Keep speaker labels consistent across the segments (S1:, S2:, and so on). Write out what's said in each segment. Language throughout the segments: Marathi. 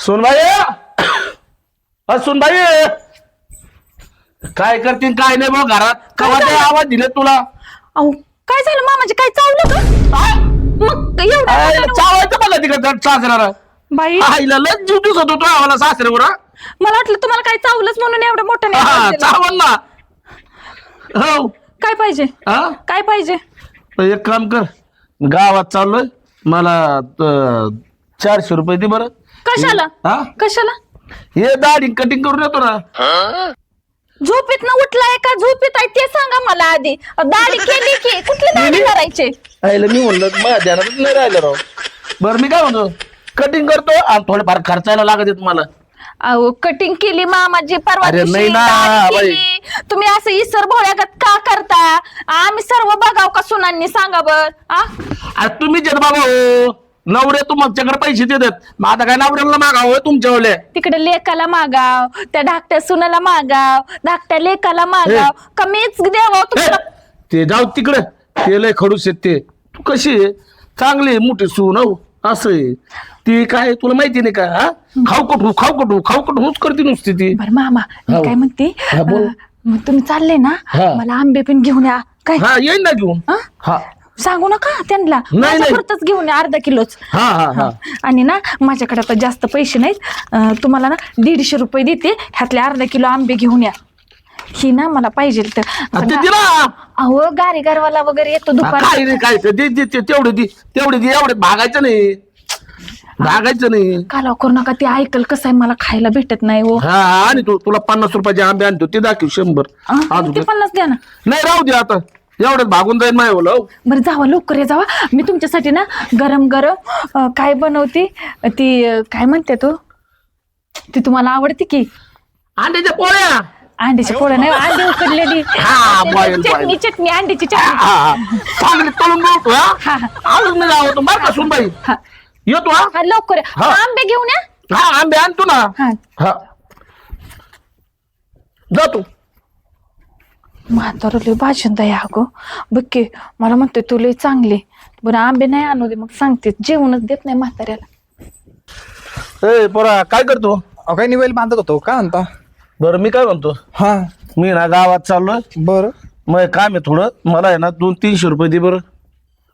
S1: सुनबाई सुनबाई काय करतील काय नाही बघ घरात कवा आवाज दिले तुला.
S2: अहो काय झालं मामाजी काय चावलं का? मग एवढं
S1: चावायचं मला तिकडे सासऱ्याला
S2: बाई
S1: आईला लच जीव दिसत होतो आम्हाला सासऱ्यावर.
S2: मला वाटलं तुम्हाला काय चावलंच म्हणून एवढं मोठं नाही आवाज दिला.
S1: चावल ना. हो
S2: काय पाहिजे काय पाहिजे?
S1: एक काम कर गावात चाललोय मला 400 रुपये दे बरं.
S2: कशाला कशाला?
S1: हे दाढी कटिंग करून येतो ना.
S2: झोपेत ना उठलाय का झोपेत आहे ते सांगा मला आधी. दाढी केली की कुठली दाढी करायचे?
S1: आईला मी म्हणलं माझ्या ध्यानातच नाही राहिलं राव. बरं मी काय म्हणतो कटिंग करतो आणि थोडेफार खर्चायला लागत तुम्हाला.
S2: अहो कटिंग केली मामाजी परवा
S1: अरे
S2: दिवशी,
S1: नाही ना,
S2: दाढी
S1: बाई.
S2: केली. तुम्ही असं इसर भोळ्यागत का करता? आम्ही सर्व बघाव का सुनांनी सांगा बर.
S1: अरे तुम्ही जे बाबा हो नवरे तुमच्याकडे पैसे देतात मग आता काय नवऱ्याला मागावं तुमच्यावले.
S2: तिकडे लेकाला मागाव त्या धाकट्या सुनाला मागाव धाकट्या लेकाला मागाव कमीच द्यावं तुम्हाला.
S1: ते जाऊ तिकडे ते लय खडूस आहेत ते. तू कशी आहे चांगली आहे, मोठी सून हो असं आहे ती. काय तुला माहिती नाही का खाऊ कटूच करते नुसती ती.
S2: बरं मामा मी काय म्हणते मग तुम्ही चालले ना मला आंबे पण घेऊन या काय?
S1: हा येईन ना घेऊन. हा
S2: सांगू नका त्यांना माझ्यापुरतच घेऊन या अर्धा किलोच. आणि ना माझ्याकडे आता जास्त पैसे नाहीत तुम्हाला ना 150 रुपये देते ह्यातले अर्धा किलो आंबे घेऊन या. ही ना मला पाहिजे तर. अहो गारी गारवाला वगैरे येतो दुपारी.
S1: काय तेवढे दे एवढे भागायचं नाही
S2: काला करू नका ते ऐकल कसं आहे मला खायला भेटत नाही हो.
S1: आणि तुला 50 रुपयाचे आंबे आणतो ते दाखव 100.
S2: ते 50 द्या ना.
S1: नाही राहू दे आता एवढ्यात भागून जाईल माय बोला.
S2: बरं जावा लवकर या जावा. मी तुमच्यासाठी ना गरम गरम काय बनवते ती काय म्हणते तो ती तुम्हाला आवडते की
S1: अंड्याच्या पोळ्या.
S2: अंड्याची पोळ्या नाही अंडी उकडलेली चटणी अंड्याची चटणी
S1: चांगली तळून बोलतो. आलूच नाही जावं बरं का सुनबाई येतो.
S2: लवकर आंबे घेऊन या.
S1: आंबे आणतो ना. जातो
S2: म्हातारले भाषण या गो बघ मला म्हणते तू लय चांगले. बरं आंबे नाही आणू दे मग सांगते जेवणच देत नाही म्हाताऱ्याला.
S1: ए पोरा काय करतो?
S3: काय निवेल बांधत होतो का म्हणता?
S1: बरं मी काय म्हणतो मी ना गावात चाललोय.
S3: बरं
S1: मग काम आहे थोडं मला आहे ना 200-300 रुपये दे बरं.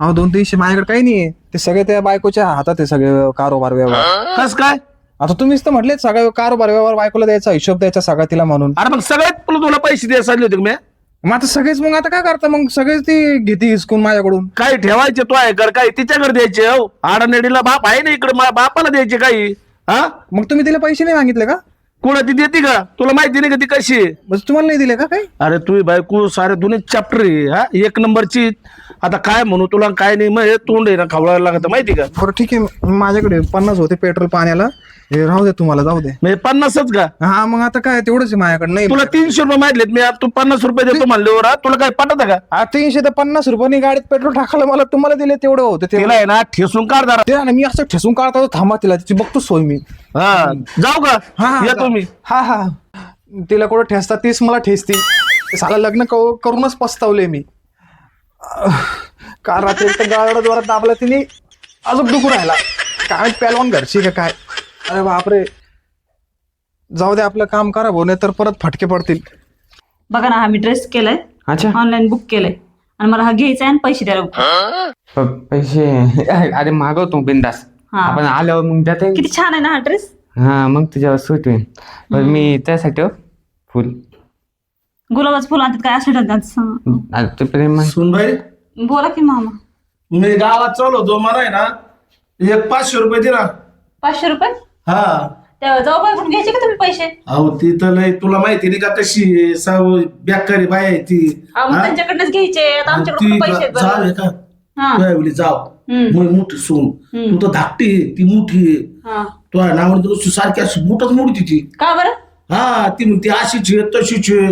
S3: 200-300 माझ्याकडे काही नाहीये ते सगळे त्या बायकोच्या हातात आहे सगळे कारोबार व्यवहार.
S1: कस काय?
S3: आता तुम्हीच तर म्हटले सगळे कारोबार व्यवहार बायकोला द्यायचा हिशोब द्यायचा सगळा तिला म्हणून.
S1: अरे मग सगळ्यात तुला पैसे द्यायला सांगितले होते मी.
S3: मग आता सगळेच मग आता काय करता मग सगळेच ती घेते हिसकून माझ्याकडून.
S1: काही ठेवायचे तो आहे काही तिच्याकडे द्यायचे. हो आडानेडीला बाप आहे ना इकडे बापाला द्यायचे काही.
S3: मग तुम्ही तिला पैसे नाही मागितले का?
S1: कोणा ती देते का तुला माहिती नाही का ती कशी आहे?
S3: बस तुम्हाला नाही दिले का काही?
S1: अरे तू बायको सारे दोन्ही चॅप्टर आहे एक नंबरची. आता काय म्हणू तुला काय नाही मग हे तोंड आहे ना खवळायला लागत माहिती का?
S3: बरं ठीक आहे माझ्याकडे 50 होते पेट्रोल पाण्याला. हे राहू दे तुम्हाला जाऊ दे.
S1: म्हणजे 50च का?
S3: हा मग आता काय तेवढंच आहे माझ्याकडे. नाही
S1: तुला 300 रुपये माहितलेत मी तू 50 रुपये देतो म्हणल्यावर तुला काय पटत का?
S3: 300 ते 50 रुपये गाडीत पेट्रोल टाकायला मला तुम्हाला दिले तेवढं होतं.
S1: तिला आहे ना ठेसून काढणार.
S3: ते ना मी असं ठेसून काढतो थांबा तिला तिची बघतो सोय मी.
S1: जाऊ का? येतो मी.
S3: हा तिला कुठं ठेसता तीच मला ठेसती. साला लग्न करूनच पस्तावले मी. काल रात्री एक गाळा जोरात दाबला तिने अजून दुखू राहिला काय पेलवान घरची का काय. अरे बापरे जाऊ दे आपलं काम करा भाऊ नाही तर परत फटके पडतील.
S4: बघा ना हा मी ड्रेस केलाय.
S3: अच्छा
S4: ऑनलाईन बुक केलाय आणि मला हा घ्यायचा आहे आणि पैसे द्यायला.
S5: पैसे अरे मागवतो बिंदास आपण आल्यावर मग त्यात.
S4: किती छान आहे ना हा ड्रेस.
S5: हा मग तुझ्यावर सूट होईल. मी त्यासाठी फुल
S4: गुलाबाचं फुल आणतात काय असं
S5: ते प्रेम.
S1: सुनबाई
S4: बोला की मामा.
S1: मी गावात चालू होतो मला आहे ना 500 रुपये दे ना.
S4: 500 रुपये?
S1: हा
S4: जाऊ बाय घ्यायचे का तुम्ही पैसे?
S1: अहो ती तर लय तुला माहिती नाही का कशी बेकारी बाय आहे ती.
S4: त्यांच्याकडनंच घ्यायचे आता आमच्याकडे पैसे
S1: जाऊ जाव मोठी सून तू तर धाकटी आहे ती मोठी आहे. तू नावाने सारखी अशी मोठच मोडती ती.
S4: का बरं?
S1: ती म्हणते अशीच आहे तशीच आहे.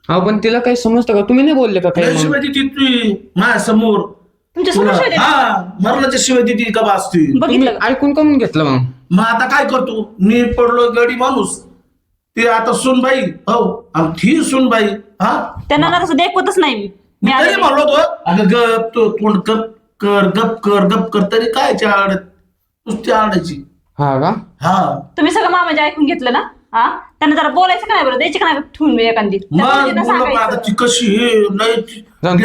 S5: हा पण तिला काही समजतं का? तुम्ही नाही बोलले का काही?
S1: शिवाय देते तू माझ्या समोर.
S4: तुमच्या समोर
S1: मरणाच्या शिवाय देते का असते.
S4: बघितलं
S5: ऐकून कमून घेतलं मग
S1: आता काय करतो मी पडलो गडी माणूस. ते आता सुनबाई हो ती सुनबाई
S4: त्यांना ना तसं देखवतच नाही मी
S1: तरी म्हणलो तो अगं गप तो तोंड गप कर तरी काय आडत नुसती आडायची.
S5: हा का?
S1: हा
S4: तुम्ही सगळं मामाचे ऐकून घेतलं ना? हा, त्यांना जरा बोलायचं का नाही बरं, द्यायची का नाही ठेवून मी एखादी
S1: मग
S4: त्यांना
S1: बोललो पण आता
S4: सांगायचं.
S1: ती कशी हे नाही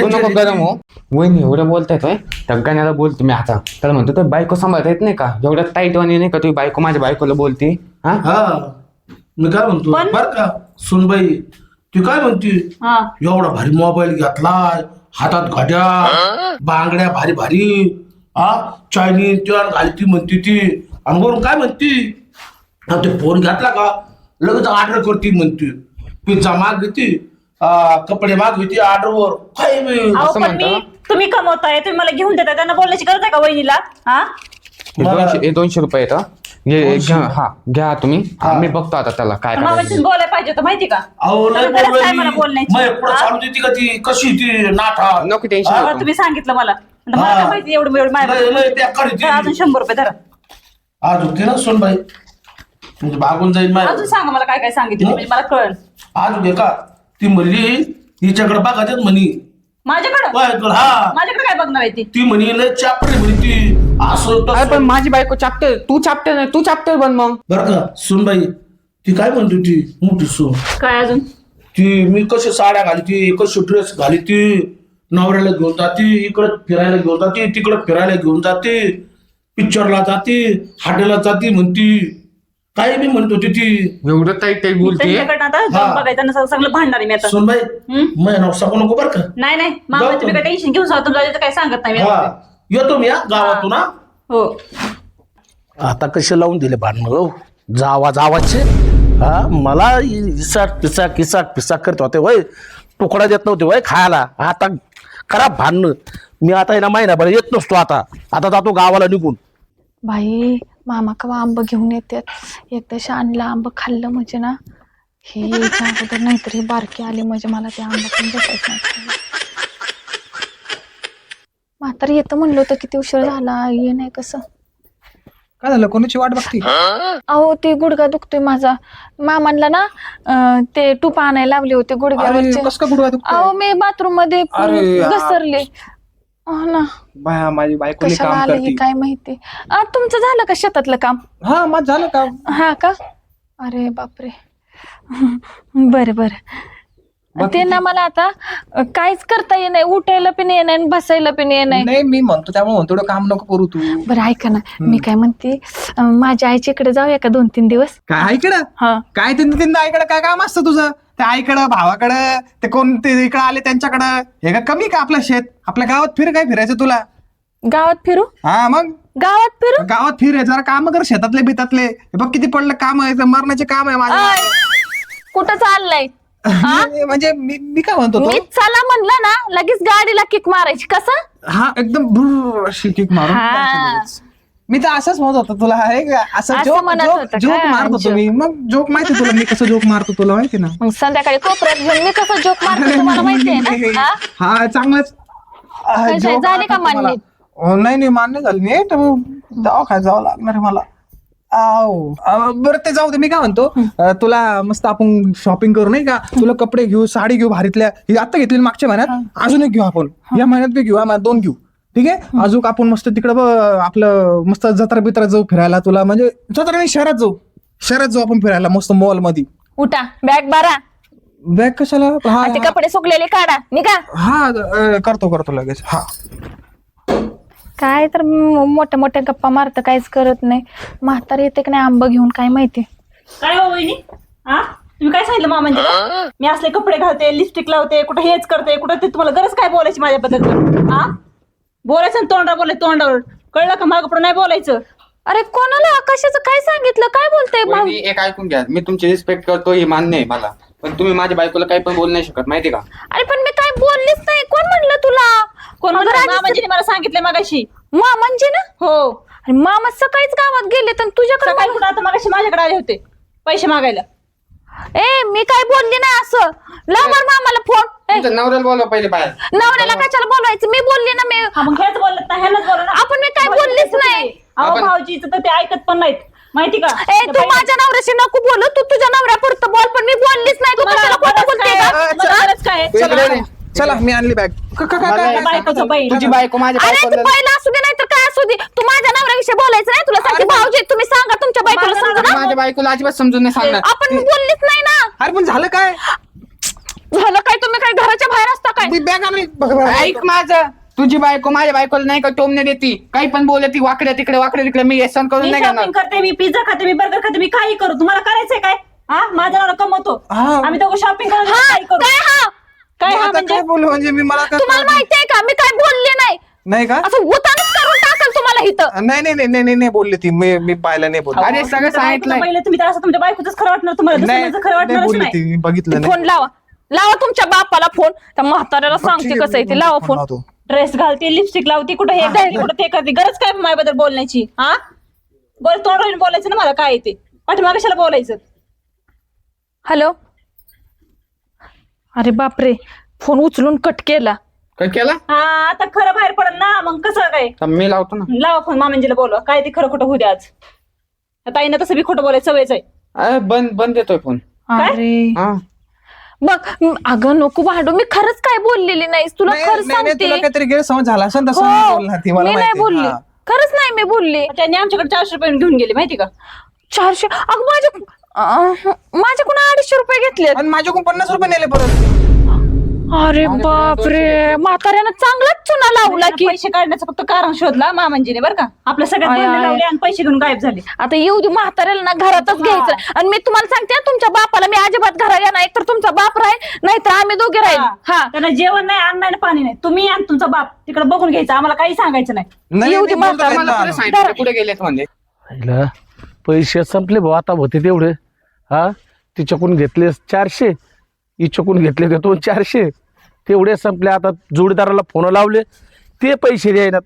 S5: तू नको गरम हो. वहिनी एवढं बोलतायत होय, त्या गाण्याला बोलतो मी आता. त्याला म्हणतो तर बायको सांभाळता येत नाही का? एवढं टाईट वाणी नाही का तुम्ही बायको माझ्या बायकोला बोलती? हा
S1: हा मी काय म्हणतो
S4: पण-
S1: बर का सुनबाई, ती काय म्हणती
S4: हा,
S1: एवढा भारी मोबाईल घेतलाय, हातात घड्या, बांगड्या भारी भारी, हा चायनीज तेल घालती म्हणती ती, आणि वरून काय म्हणती, हा, ते फोन घेतला का लगेच ऑर्डर करती म्हणती, पिझ्झा मागती, कपडे मागती ऑर्डरवर. काय मी
S4: अहो
S5: असं
S4: पण
S5: म्हणता
S4: मी तुम्ही कमवताय, तुम्ही मला घेऊन देताय, त्यांना बोलण्याची गरज आहे का वहिनीला? हा,
S5: हे 200 रुपये येतं. घ्या, हा घ्या तुम्ही. मी बघतो आता त्याला काय
S4: मामाची
S5: करायचं.
S4: बोलायला पाहिजे होतं माहिती का?
S1: अहो लय
S4: त्याला गरज आहे मला
S1: बोलली.
S4: बोलण्याची.
S1: मग पुढं
S4: हा?
S1: चालू देते का ती, कशी ती नाठा.
S5: नको टेन्शन
S4: बरं,
S5: घेऊ.
S4: तुम्ही सांगितलं मला, आता मला
S1: हा.
S4: काय माहिती एवढं
S1: लय लय बेकार आहे
S4: माझ्या
S1: ती.
S4: अजून 100 रुपये धरा.
S1: आज होते ना सोनबाई, म्हणजे भागून जाईल
S4: अजून
S1: माझ्या.
S4: सांगा मला काय काय सांगितलं म्हणजे मला कळलं.
S1: आज होते का ती म्हणली हिच्याकडे बघायच्याच म्हणी.
S4: माझ्याकडं
S1: हा
S4: माझ्याकडे काय बघणार आहे ती?
S1: ती म्हणी लय चापरी म्हणी ती, असं
S5: अरे
S1: तसं.
S5: पण माझी बायको चाप्टर, तू चाप्टर नाही, तू चाप्टर बन मग.
S1: बरं का सुनबाई, ती काय म्हणते ती मोठी सून,
S4: काय अजून?
S1: ती मी कशी साड्या घालती, कशी ड्रेस घालती, नवऱ्याला घेऊन जाते, इकडं फिरायला घेऊन जाते, तिकडं फिरायला घेऊन जाते, पिक्चरला जाते, हॉटेलला जाते म्हणती, काय मी म्हणतो ती
S5: एवढं टाईट टाईट बोलते.
S4: त्यांच्याकडनं आता
S1: हा.
S4: जाऊन बघायचं त्यांना सगळं भांडणार आहे मी आता.
S1: सुनबाई.
S4: हम्म?
S1: मग नाव सांगू नको बरं का.
S4: नाही नाही मामा,
S1: जाऊ
S4: तुम्ही काय टेन्शन घेऊन जा, तुमच्या काय सांगत नाही मी
S1: हा
S4: आता.
S1: येतो मी, गावातून. हा
S4: हो,
S1: आता कसे लावून दिले भांडण हो, जावाचे. हा मला किसाट पिसाट करत होते वय, तुकडा देत नव्हते वय खायला. आता खराब भांडण. मी आता आहे ना महिनाभर येत नसतो, आता जातो गावाला निघून.
S2: बाई मामा कवा आंब घेऊन येतात, एकदा आणलं आंब खाल्लं म्हणजे ना, हे यायच्या अगोदर नाहीतर हे बारके आले म्हणजे मला ते आंबा पण बसायचं नाही. म्हातारी येतं म्हणलं होतं किती उशीर झाला, ये नाही कसं.
S3: काय झालं, कोणाची वाट बघती?
S2: अहो ते गुडघा दुखतोय माझा. मामांना ना ते टूप आणायला लावले होते गुडघ्यावरचे.
S3: कस का गुडघा दुखतोय?
S2: अहो मी बाथरूम मध्ये
S3: अरे यार.
S2: घसरले. हो ना,
S3: बाया, माझी बायको
S2: कशाला
S3: काम
S2: आले हे
S3: करते.
S2: काय माहिती. तुमचं झालं का शेतातलं काम?
S3: हा माझं झालं का?
S2: हा का? अरे बापरे. बरं बरं. ते ना मला आता काहीच करता येत नाही, उठायला पण येत नाही, बसायला पण येत नाही.
S3: नाही मी म्हणतो त्यामुळे म्हणतो एवढं काम नको करू तू.
S2: बरं ऐका ना, मी काय म्हणते, माझ्या आईच्या इकडे जाऊया का 2-3 दिवस?
S3: काय आईकडं?
S2: हा.
S3: काय तीन आईकडं काय काम असतं तुझं? त्या आईकडं, भावाकडं, ते कोण ते इकडं आले त्यांच्याकडं. हे का कमी का आपलं शेत? आपल्या गावात फिर, काय फिरायचं तुला?
S2: गावात फिरू?
S3: हा मग
S2: गावात फिरू?
S3: गावात फिर, जरा काम कर शेतातले बितातले. हे बघ किती पडलं काम आहे, मरणाचे काम आहे माझं.
S2: आय, कुठं चाललंय?
S3: म्हणजे मी काय म्हणतो
S2: मी चला म्हणलं ना, लगेच गाडीला किक मारायची. कसं?
S3: हा एकदम भुर्र अशी किक मारून
S2: हा.
S3: जायचं लगेच. मी तर असंच म्हणत होतो तुला, हे का? असं
S2: असं
S3: जोक
S2: म्हणत
S3: जोक
S2: होता
S3: जोक
S2: का?
S3: मारतो तुम्ही. मग जोक माहिती तुला मी कसं जोक मारतो तुला माहिती ना?
S2: मग संध्याकाळी कोपऱ्यात घेऊन मी कसं जोक मारतो तुम्हाला माहितीये ना? हा?
S3: हा चांगलंच
S2: काय
S3: joke
S2: झाले का
S3: मारतो
S2: मान्य?
S3: तुम्हाला. नाही मान्य झालं नाही तर मग दवाखान्यात जावं लागणार आहे मला. बरं ते जाऊ दे, मी काय म्हणतो, तुला मस्त आपण शॉपिंग करू नाही का? तुला कपडे घेऊ, साडी घेऊ भारीतल्या. ही आता घेतली मागच्या महिन्यात, अजून एक घेऊ आपण. या महिन्यात बी घेऊ, 2 घेऊ. ठीक आहे. अजून आपण मस्त तिकडं आपलं मस्त जत्रा बित्रा जाऊ फिरायला. तुला म्हणजे जत्रा नाही, शहरात जाऊ आपण फिरायला मस्त मॉल मध्ये.
S2: उठा, बॅग बारा,
S3: बॅग कशाला? हा
S2: ते कपडे सुकलेले काढा, निघा.
S3: हा करतो लगेच. हा
S2: काय तर मोठ्या मोठ्या गप्पा मारतं, काहीच करत नाही. म्हातारी येते की नाही आंबा घेऊन काय माहिती.
S4: काय हो वहिनी? हा, तुम्ही काय सांगितलं मामांनी? मी असले कपडे घालते, लिपस्टिक लावते, कुठं हेच करते, कुठं ते. तुम्हाला गरज काय बोलायची माझ्याबद्दल? हा, बोलायचं ना तोंडावर, बोलायचं तोंडावर. कळलं का? मागं पुढं नाही बोलायचं.
S2: अरे कोणाला कशाचं काय सांगितलं? काय बोलते भाऊ?
S5: वहिनी, एक ऐकून घ्या, मी तुमची रिस्पेक्ट करतो हे मान्य आहे मला, पण तुम्ही माझ्या बायकोला काही पण बोलू नाही शकत माहिती का?
S2: अरे पण मी काय बोललीच नाही. कोण म्हणलं तुला?
S4: कोण
S2: अगं राज-
S4: मामांजीने मला सांगितलंय मगाशी.
S2: म्हणजे ना,
S4: हो,
S2: अरे मामा सकाळीच गावात गेले तर तुझ्याकडे
S4: सकाळी कुठं आता मगाशी माझ्याकडे आले होते पैसे मागायला.
S2: मी काय बोलली नाही असं. लाव मार मामाला फोन.
S5: तुमच्या नवऱ्याला बोलवा पहिले बाहेर.
S2: नवऱ्याला कशाला बोलवायचं? मी बोलली ना. मी
S4: हा, मग हेच बोलत नाही, ह्यालाच बोलत ना.
S2: आपण मी काय बोललीच नाही.
S4: अहो
S5: आपण-
S4: भाऊजीचं तर ते ऐकत पण नाहीत माहिती का?
S2: तू माझ्या नवऱ्याशी नको बोलू, तू तुझ्या नवऱ्यापुरतं बोल. पण मी बोललीच नाही. तू कशाला खोटं बोलते का?
S4: काय
S5: चला.
S3: चला मी आणली बॅग.
S4: बायकोचं बैल.
S5: तुझी बायको माझ्या
S2: अरे तू
S5: बायकोला
S2: पहिला असू दे नाही तर काय असू दे, तू माझ्या नवऱ्याविषयी बोलायचं नाही. तुला सांगते भाऊजी, तुम्ही सांगा
S5: बायकोला अजिबात समजून नाही सांगणार.
S2: आपण बोललीच नाही ना.
S3: अरे पण झालं काय?
S2: झालं काय? तुम्ही काय घराच्या बाहेर असता काय?
S3: ती बॅग आणली बघ बघ.
S5: ऐक माझं, तुझी बायको माझ्या बायकोला नाही का टोमणे देती, काही पण बोलती, वाकड्या तिकडे मी एसन करून
S4: मी
S5: नाही घेणार.
S4: शॉपिंग करते, मी पिझ्झा खाते, मी बर्गर खाते, मी काही करू. तुम्हाला करायचंय काय? हा, माझा नवरा कमवतो,
S3: हा.
S4: आम्ही दोघं शॉपिंग करू,
S2: हा,
S4: काही करू.
S2: काय हा?
S4: काय
S3: मी
S4: हा
S3: आता
S4: म्हणजे?
S3: काय बोलू म्हणजे मी मला काय
S2: तुम्हाला माहितीये का मी काय बोलले नाही.
S3: नाही का?
S2: असं उतानच करून टाकल तुम्हाला इथं.
S3: नाही नाही नाही नाही नाही बोलली ती, मी पाहिलं नाही बोलली.
S5: अरे सगळं
S4: तुमच्या
S5: सांगितलंय.
S4: बायकोचं पहिले तुम्ही तर असं तुमच्या बायकोच खरं वाटणार तुम्हाला,
S3: नाही
S4: दुसऱ्याचं खरं
S3: नाही
S4: वाटणारच
S3: बोलली
S4: नाही.
S3: ती, मी बघितलं नाही.
S2: फोन लावा तुमच्या बापाला फोन. त्या म्हाताऱ्याला सांगते कसं आहे ते. लावा फोन.
S3: लावतो.
S4: ड्रेस घालते, लिपस्टिक लावते, कुठे हे घालते, कुठे ते करते. गरज काय माझ्याबद्दल बोलण्याची? हा, बोल, तोंडाने बोलायचं ना मला काय आहे ते. पाठीमागे कशाला बोलायचं?
S2: हॅलो. अरे बापरे, फोन उचलून कट केला.
S5: काय केला?
S4: हा, आता खरं बाहेर पडल ना, मग कसं काय?
S5: तर मी लावतो ना.
S4: लावा फोन, मामांजीला बोलवा, काय ते खरं खोटं होऊ द्या आज. ताईनं तसं बी खोटं बोलायचं सवयच आहे.
S5: अरे बंद देतोय फोन.
S2: अरे
S5: हा
S2: बघ, अगं नको भांडू, मी खरंच काय बोललेली नाहीस. तुला
S3: नाही,
S2: खरं
S3: नाही, नाही,
S2: सांगते.
S3: तुला काहीतरी गैरसमज झाला असेल, तसं
S2: हो,
S3: नाही बोलणार ती, मला
S2: मी नाही
S3: माहिती.
S2: बोलली.
S3: हा.
S2: खरंच नाही मी बोलली.
S4: त्यांनी आमच्याकडे 400 रुपये घेऊन गेले माहिती का?
S2: 400? अगं माझ्याकडून 250 रुपये घेतले.
S3: आणि माझ्याकडून 50 रुपये नेले परत.
S2: अरे बापरे, म्हाताऱ्यानं चांगलाच चुना लावला की.
S4: पैसे काढण्याचं फक्त कारण शोधला मामांजीने, बरं का? आपल्या सगळ्यात
S2: आय,
S4: भांडणं
S2: आय.
S4: लावले आणि पैसे घेऊन गायब झाले.
S2: आता येऊ दे म्हाताऱ्याला ना, घरातच घ्यायचं. आणि मी तुम्हाला सांगते हा, तुमच्या बापाला मी अजिबात घरात येणार. एक तर तुमचा बाप राहील, नाहीतर आम्ही दोघे राहील. हा,
S4: त्यांना जेवण नाही, अन्न नाही, पाणी नाही. तुम्ही आणि तुमचा बाप तिकडे बघून घ्यायचं, आम्हाला काही सांगायचं नाही.
S3: नाही,
S2: येऊ दे
S3: नाही, बोलतो
S2: म्हातारा,
S3: काय
S5: मला
S3: ना.
S5: तुला सांगितलं कुठे गेलेत म्हणजे.
S1: आईला पैसे संपले भाऊ, आता होते तेवढे. हा, तिच्याकडून घेतले 400, हिच्याकडून घेतले ते 200-400, तेवढे संपले. आता जोडीदाराला फोन लावले, ते पैसे द्यायला.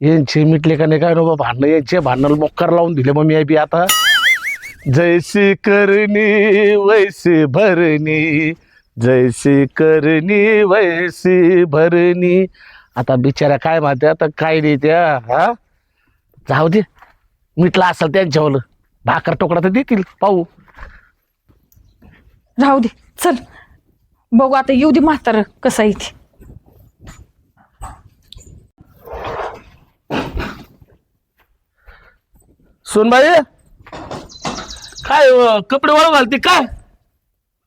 S1: यांचे मिटले का नाही काय नको भांडणं, यांचे भांडणाला मोक्कार लावून दिले. मग मी बी आता जैसी करणी वैसी भरणी, जैसी करणी वैसी भरणी. आता बिचारा काय म्हणते, आता काय नाही त्या. हा, जाऊ दे, मिटला असेल त्यांच्यावर, भाकर टोकडा तर देतील, पाहू.
S2: राहू दे, चल बघू आता. येऊ दे म्हातारं कसं आहे ते.
S1: सोनबाई काय कपडे वाळू घालते काय?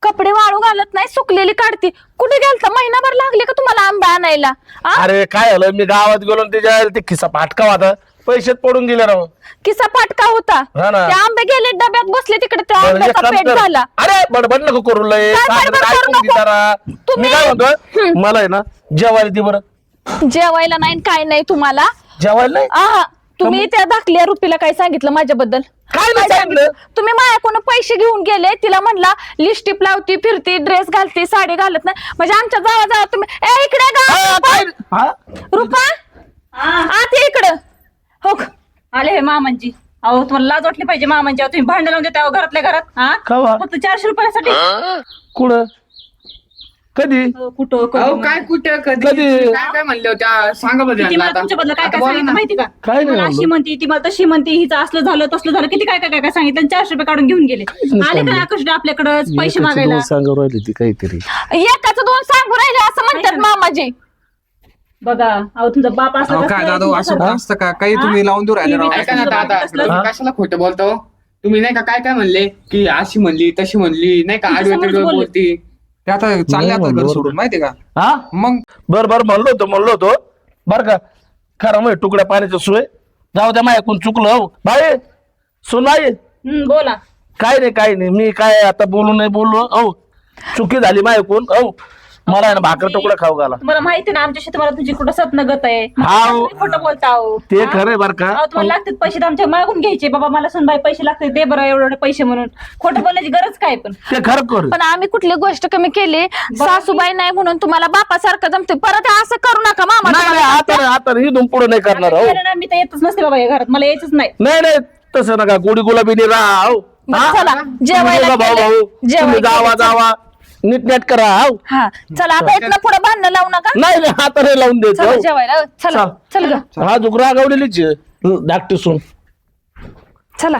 S2: कपडे वाळू घालत नाही, सुकलेली काढते. कुठे गेलता? महिनाभर लागले का तुम्हाला आंबा आणायला? आ?
S1: अरे काय झालं, मी गावात गेलो आणि त्याच्या ते खिसा फाटका होता, पैसेच पडून गेले राव.
S2: किसा फाटका होता.
S1: हा ना.
S2: ते आंबे गेले डब्यात बसले तिकडे, त्या
S1: बरं, एक
S2: आंब्याचा
S1: काम
S2: पेट
S1: कर.
S2: झाला.
S1: अरे बडबड नको करू लय.
S2: काय
S1: काय
S2: बडबड
S1: काय
S2: करू
S1: ऐकून घे
S2: नको?
S1: जरा. मी काय म्हणतो, मला आहे ना जेवायला दे बरं.
S2: जेवायला नाही काय नाही तुम्हाला.
S1: जेवायला नाही
S2: आहा, तुम्ही त्या धाकल्या रुपीला काय सांगितलं माझ्याबद्दल?
S1: काय नाही सांगितलं?
S2: तुम्ही माझ्याकडून पैसे घेऊन गेले, तिला म्हणला लिपस्टिक लावती, फिरती, ड्रेस घालती, साडी घालत नाही. म्हणजे आमच्या जावा तुम्ही ए इकडे
S1: हा, काय? हा?
S2: रुपा आत ये इकडं. हो का?
S4: आले हे मामांजी. अहो, तुम्हाला लाज वाटली पाहिजे मामांजी. अहो, तुम्ही भांडण लावून देता घरातल्या घरात. हा,
S1: का बा?
S4: फक्त 400 रुपयासाठी.
S1: कुठं कधी?
S4: कुठं
S5: अहो
S4: कधी?
S5: काय कुठे
S1: कधी?
S5: काय म्हणले होत्या सांगा बरं
S4: किती
S5: यांना
S4: मला
S5: आता.
S4: तुमच्या बद्दल काय
S5: आता
S4: काय
S5: बोला
S4: सांगितलं
S5: ना.
S4: माहिती का?
S1: काय नाही
S4: मला अशी
S1: म्हणलं.
S4: म्हणती, ती मला तशी म्हणती, हिचं असलं झालं तसलं झालं, किती काय काय काय सांगितलं. आणि 400 रुपये काढून घेऊन गेले. आले का आकाश आपल्याकडे पैसे मागायला?
S1: सांगा राहिली ती काहीतरी.
S2: एकाच 2 सांगू राहिले असं म्हणतात मामाजी.
S4: बघा, अहो तुमचा बाप असला
S3: अहो, काय दादा असं असतं का? काही तुम्ही लावून देऊ राहिले राव.
S5: ऐका ना दादा,
S4: कसलं?
S5: तुम्ही कशाला खोटं बोलतो? तुम्ही नाही का काय म्हणले की अशी म्हणली तशी म्हणली, नाही का आडवे
S4: समोरच
S5: तिडवे
S4: बोलले.
S5: बोलती.
S3: ते आता चालले आता घर सोडून, माहितीये का?
S1: हा,
S3: मग
S1: बर म्हणलो होतो बर का. खरं मग तुकड्या पाण्याची सोय. जाऊ द्या, माझ्याकडून चुकलं. हो बाई, सुनाई
S4: बोला.
S1: काय नाही मी काय आता बोलू नाही बोललो. हो, चुकी झाली माझ्याकडून. हो, मला आहे ना भाकर तुकडा खाऊ घाला.
S4: तुम्हाला माहिती ना आमच्याशी तुम्हाला तुझी कुठं सत्न गत आहे.
S1: हाव.
S4: तुम्ही खोटं बोलता अहो.
S1: ते
S4: हा?
S1: खरंय बर का.
S4: अहो, तुम्हाला लागतात पैसे तर आमच्या मागून घ्यायचे. बाबा मला सुनबाई पैसे लागतात, दे बरं एवढे पैसे म्हणून. खोटं बोलायची गरज काय पण.
S1: ते खरं कर.
S2: पण आम्ही कुठली गोष्ट कमी केली? सासूबाई नाही म्हणून तुम्हाला बापासारखं जमते. परत असं करू नका मामा.
S1: नाही नाही, आता इथून पुढे नाही करणार. हो
S4: केलं ना, मी तर येतच नसते बाबा या घरात, मला यायचंच नाही.
S1: नाही तसं नका. गोडी गुलाबीने राहा. हो
S2: बरं, चला जेवायला
S1: भाऊ
S2: केलंय.
S1: भाऊ तुम्ही
S2: जेवायला
S1: जावा नीट करा. हो
S2: हा, चला आता इथनं पुढे भांडणं लावू नका.
S1: नाही आता नाही लावून
S2: चला
S1: द्यायचं.
S2: जेवायला. चला चल ग,
S1: हा जुगरा गावलेलीच धाकटी सून.
S2: चला.